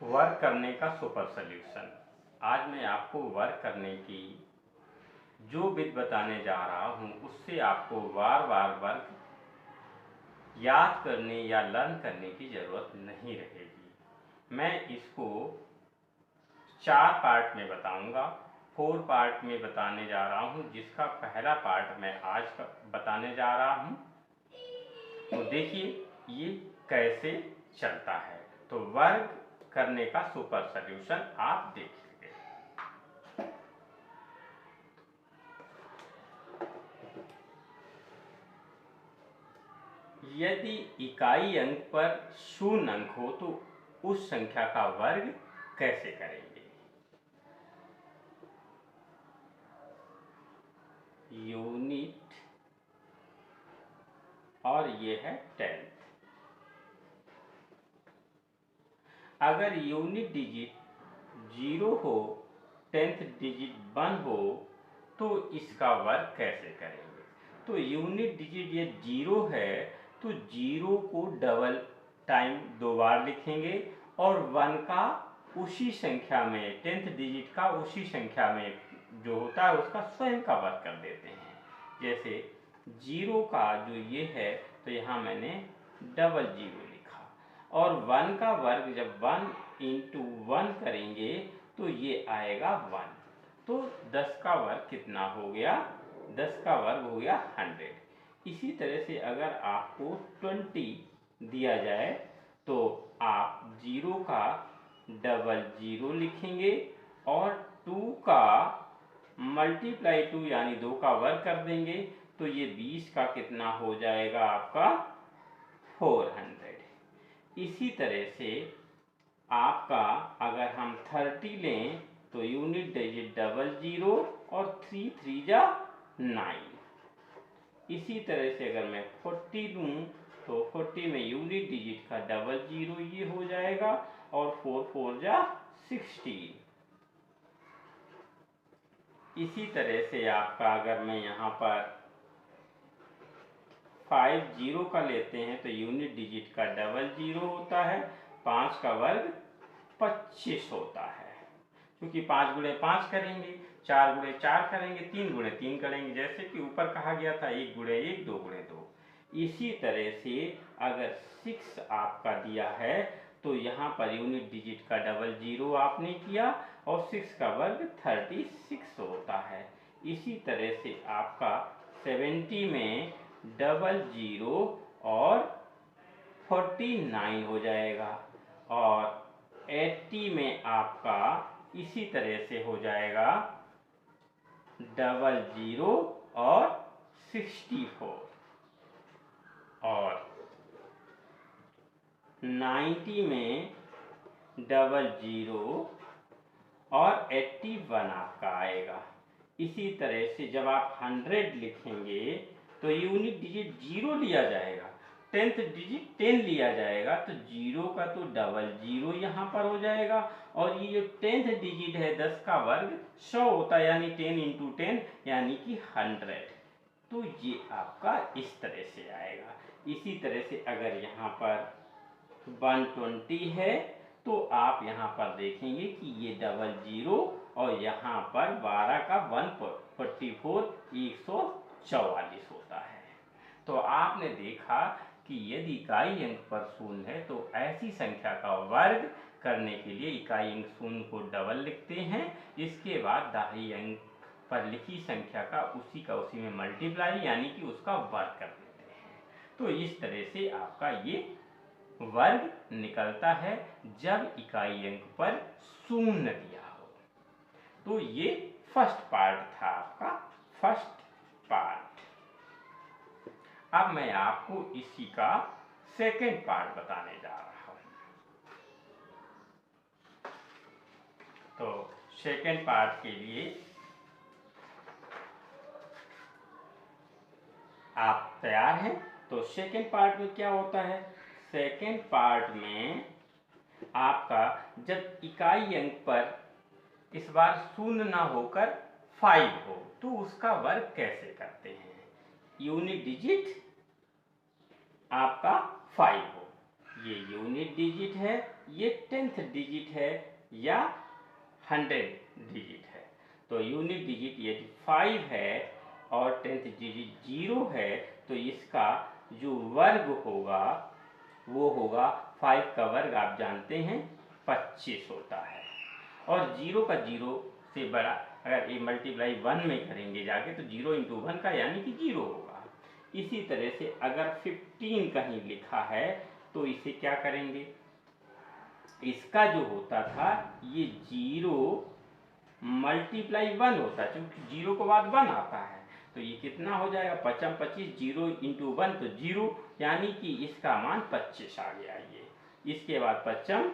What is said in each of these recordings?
Work करने का super solution. आज मैं आपको वर्क करने की जो विधि बताने जा रहा हूँ उससे आपको बार बार वर्क याद करने या लर्न करने की ज़रूरत नहीं रहेगी। मैं इसको 4 पार्ट में बताऊंगा, 4 पार्ट में बताने जा रहा हूँ, जिसका पहला पार्ट मैं आज बताने जा रहा हूँ। तो देखिए ये कैसे चलता है। तो वर्क करने का सुपर सॉल्यूशन आप देखिए। यदि इकाई अंक पर 0 अंक हो तो उस संख्या का वर्ग कैसे करेंगे। यूनिट और ये है 10th। अगर यूनिट डिजिट 0 हो, 10th डिजिट 1 हो तो इसका वर्ग कैसे करेंगे। तो यूनिट डिजिट ये 0 है तो 0 को डबल टाइम 2 बार लिखेंगे और 1 का उसी संख्या में 10th डिजिट का उसी संख्या में जो होता है उसका स्वयं का वर्ग कर देते हैं। जैसे 0 का जो ये है तो यहाँ मैंने डबल 0 लिखा और 1 का वर्ग जब 1 इंटू 1 करेंगे तो ये आएगा 1। तो 10 का वर्ग कितना हो गया, 10 का वर्ग हो गया 100। इसी तरह से अगर आपको 20 दिया जाए तो आप 0 का डबल 0 लिखेंगे और 2 का मल्टीप्लाई 2 यानी 2 का वर्ग कर देंगे तो ये 20 का कितना हो जाएगा आपका 400। इसी तरह से आपका अगर हम 30 लें तो यूनिट डिजिट डबल 0 और 3 3 जा 9। इसी तरह से अगर मैं 40 लूँ तो 40 में यूनिट डिजिट का डबल 0 ये हो जाएगा और 4 4 जा 16। इसी तरह से आपका अगर मैं यहाँ पर 5 0 का लेते हैं तो यूनिट डिजिट का डबल 0 होता है, 5 का वर्ग 25 होता है। क्योंकि 5 गुणे 5 करेंगे, 4 गुणे 4 करेंगे, 3 गुणे 3 करेंगे, जैसे कि ऊपर कहा गया था 1 गुणे 1 2 गुणे 2। इसी तरह से अगर 6 आपका दिया है तो यहाँ पर यूनिट डिजिट का डबल 0 आपने किया और 6 का वर्ग 36 होता है। इसी तरह से आपका 70 में डबल 0 और 49 हो जाएगा और 80 में आपका इसी तरह से हो जाएगा डबल 0 और 64 और 90 में डबल 0 और 81 आपका आएगा। इसी तरह से जब आप 100 लिखेंगे तो यूनिट डिजिट 0 लिया जाएगा, 10th डिजिट 10 लिया जाएगा तो 0 का तो डबल 0 यहाँ पर हो जाएगा और ये जो 10th डिजिट है 10 का वर्ग 100 होता है यानी 10 इंटू 10 यानी कि 100। तो ये आपका इस तरह से आएगा। इसी तरह से अगर यहाँ पर 120 है तो आप यहाँ पर देखेंगे कि ये डबल 0 और यहाँ पर 12 का 144 144 होता है। तो आपने देखा कि यदि इकाई अंक पर 0 है तो ऐसी संख्या का वर्ग करने के लिए इकाई अंक 0 को डबल लिखते हैं, इसके बाद दाहिने अंक पर लिखी संख्या का उसी में मल्टीप्लाई यानी कि उसका वर्ग कर देते हैं। तो इस तरह से आपका ये वर्ग निकलता है जब इकाई अंक पर 0 दिया हो। तो ये फर्स्ट पार्ट था आपका, फर्स्ट पार्ट। अब मैं आपको इसी का सेकंड पार्ट बताने जा रहा हूं। तो सेकंड पार्ट के लिए आप तैयार हैं। तो सेकंड पार्ट में क्या होता है, सेकंड पार्ट में आपका जब इकाई अंक पर इस बार 0 ना होकर 5 हो तो उसका वर्ग कैसे करते हैं। यूनिट डिजिट आपका 5 हो ये यूनिट डिजिट है, ये 10th डिजिट है या 100 डिजिट है। तो यूनिट डिजिट यदि 5 है और 10th डिजिट 0 है तो इसका जो वर्ग होगा वो होगा 5 का वर्ग आप जानते हैं 25 होता है। और 0 का 0 से बड़ा अगर ये मल्टीप्लाई 1 में करेंगे जाके तो 0 इंटू 1 का यानी कि 0 होगा। इसी तरह से अगर 15 कहीं लिखा है तो इसे क्या करेंगे, इसका जो होता था ये 0 मल्टीप्लाई 1 होता है, क्योंकि 0 के बाद 1 आता है तो ये कितना हो जाएगा 5 25, 0 इंटू 1 तो 0 यानी कि इसका मान 25 आ गया। ये इसके बाद 5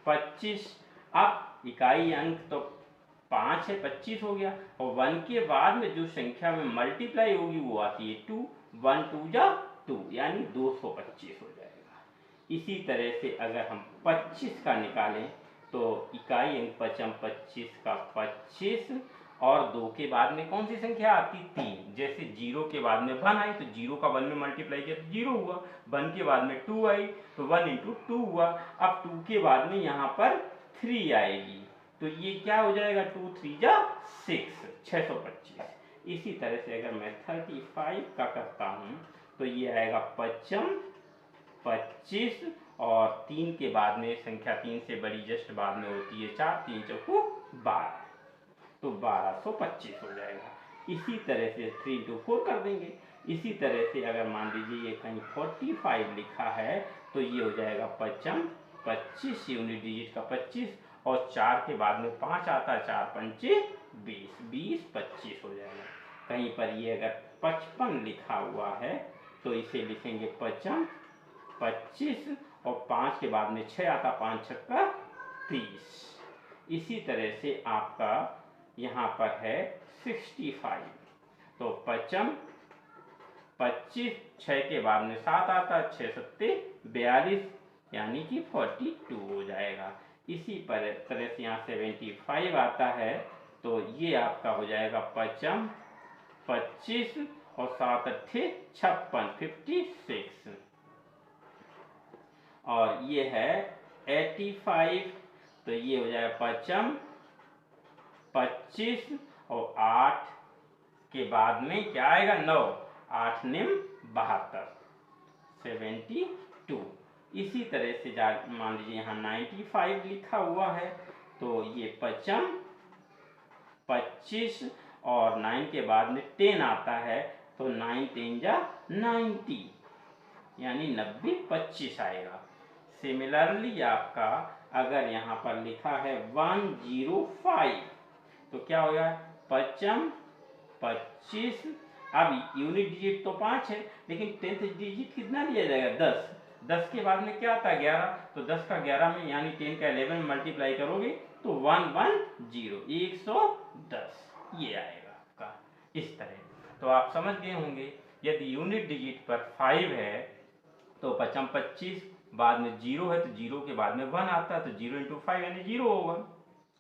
25, अब इकाई अंक तो 5 है 25 हो गया और 1 के बाद में जो संख्या में मल्टीप्लाई होगी वो आती है 2, 1 2 जा 2 यानी 225 हो जाएगा। इसी तरह से अगर हम 25 का निकालें तो इकाई अंक 5 25 का 25 और 2 के बाद में कौन सी संख्या आती 3। जैसे 0 के बाद में 1 आई तो 0 का 1 में मल्टीप्लाई किया तो 0 हुआ, 1 के बाद में 2 आई तो 1 इंटू 2 हुआ। अब 2 के बाद में यहाँ पर 3 आएगी तो ये क्या हो जाएगा 2 3 जा 6, 625। इसी तरह से अगर मैं 35 का करता हूँ तो ये आएगा 5 25 और 3 के बाद में संख्या 3 से बड़ी जस्ट बाद में होती है 4, 3 चौको 12 तो 1225 हो जाएगा। इसी तरह से 3 इंटू 4 कर देंगे। इसी तरह से अगर मान लीजिए ये कहीं 45 लिखा है तो ये हो जाएगा 5 25 यूनिट डिजिट का 25 और 4 के बाद में 5 आता है, 4 पंचे 20, 20 25 हो जाएगा। कहीं पर ये अगर 55 लिखा हुआ है तो इसे लिखेंगे 5 25 और 5 के बाद में 6 आता, 5 छक्का 30। इसी तरह से आपका यहाँ पर है 65 तो 5 25 6 के बाद में 7 आता, 6 सत्ते 42 यानी कि 42 हो जाएगा। इसी तरह से यहाँ 75 आता है तो ये आपका हो जाएगा 5 25 और 7 अट्ठे 56 56 और ये है 85 तो ये हो जाएगा 5 25 और 8 के बाद में क्या आएगा 9, 8 निम 72 72। इसी तरह से मान लीजिए यहाँ 95 लिखा हुआ है तो ये 5 25 और 9 के बाद में 10 आता है तो 9 10 जा 90 यानी 90 25 आएगा। सिमिलरली आपका अगर यहाँ पर लिखा है 105 तो क्या होगा 5 25, अब यूनिट डिजिट तो 5 है लेकिन 10th डिजिट कितना लिया जाएगा 10, 10 के बाद में क्या आता है 11 तो 10 का 11 में यानी 10 का 11 में मल्टीप्लाई करोगे तो 110 110 ये आएगा आपका। इस तरह तो आप समझ गए होंगे यदि यूनिट डिजिट पर 5 है तो 5 25 बाद में 0 है तो 0 के बाद में 1 आता है तो 0 इंटू 5 यानी 0 होगा।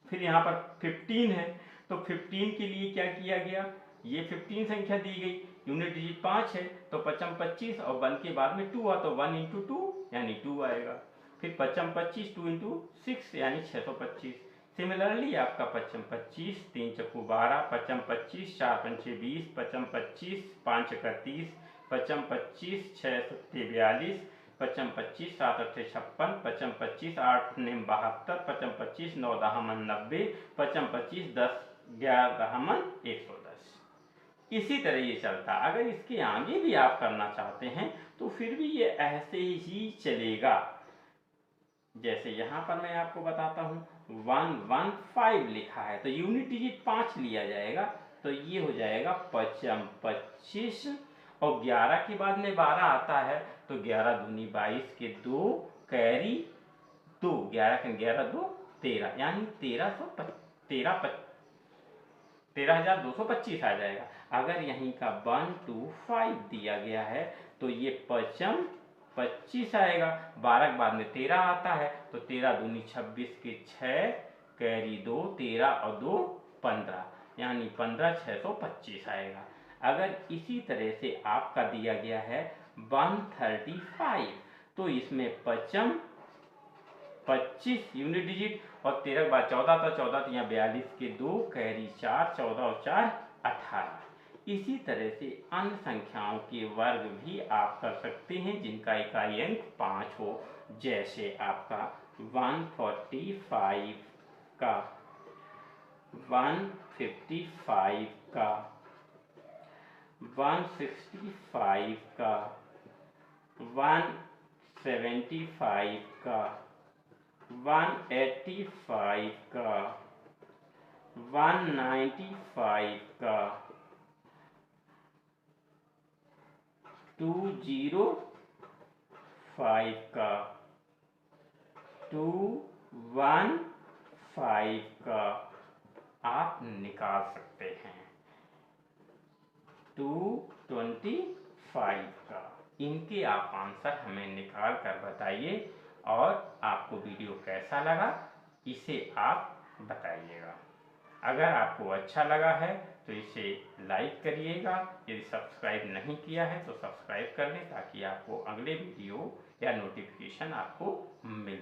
फिर यहाँ पर 15 है तो 15 के लिए क्या किया गया, ये 15 संख्या दी गई, यूनिट डिजिट 5 है तो 5 25 और 1 के बाद में 2 आ तो 1 इंटू 2 यानी 2 आएगा। फिर 5 25 2 इंटू 6 यानी 625। सिमिलरली आपका 5 25 3 चक्कू 12, 5 25 4 पंचे 20, 5 25 5 31, 5 25 6 सत्ते 42, 5 25 7 अट्ठे 56, 5 25 8 निम 72, 5 25 9 दहमन 90, 5 25 10 11 दहमन 110। इसी तरह ये चलता। अगर इसके आगे भी आप करना चाहते हैं तो फिर भी ये ऐसे ही चलेगा। जैसे यहाँ पर मैं आपको बताता हूँ 115 लिखा है तो यूनिट डिजिट 5 लिया जाएगा तो ये हो जाएगा 5 25 और 11 के बाद में 12 आता है तो 11 दूनी 22 के 2 कैरी 2, 11 के 11 2 13 यानी 13,225 आ जाएगा। अगर यहीं का 125 दिया गया है तो ये 5 25 आएगा, 12 के बाद में 13 आता है तो 13 दूनी 26 के 6 कैरी 2 13 और 2 15 यानी 15,625 आएगा। अगर इसी तरह से आपका दिया गया है 135 तो इसमें पचम 25 यूनिट डिजिट और 13 के बाद 14 था, 14 तो यहाँ 42 के 2 कैरी 4, 14 और 4 18। इसी तरह से अन्य संख्याओं के वर्ग भी आप कर सकते हैं जिनका इकाई अंक 5 हो, जैसे आपका 145 का, 155 का, 165 का, 175 का, 185 का, 195 का, 205 का, 215 का आप निकाल सकते हैं, 225 का। इनके आप आंसर हमें निकाल कर बताइए और आपको वीडियो कैसा लगा इसे आप बताइएगा। अगर आपको अच्छा लगा है तो इसे लाइक करिएगा, यदि सब्सक्राइब नहीं किया है तो सब्सक्राइब कर लें ताकि आपको अगले वीडियो या नोटिफिकेशन आपको मिल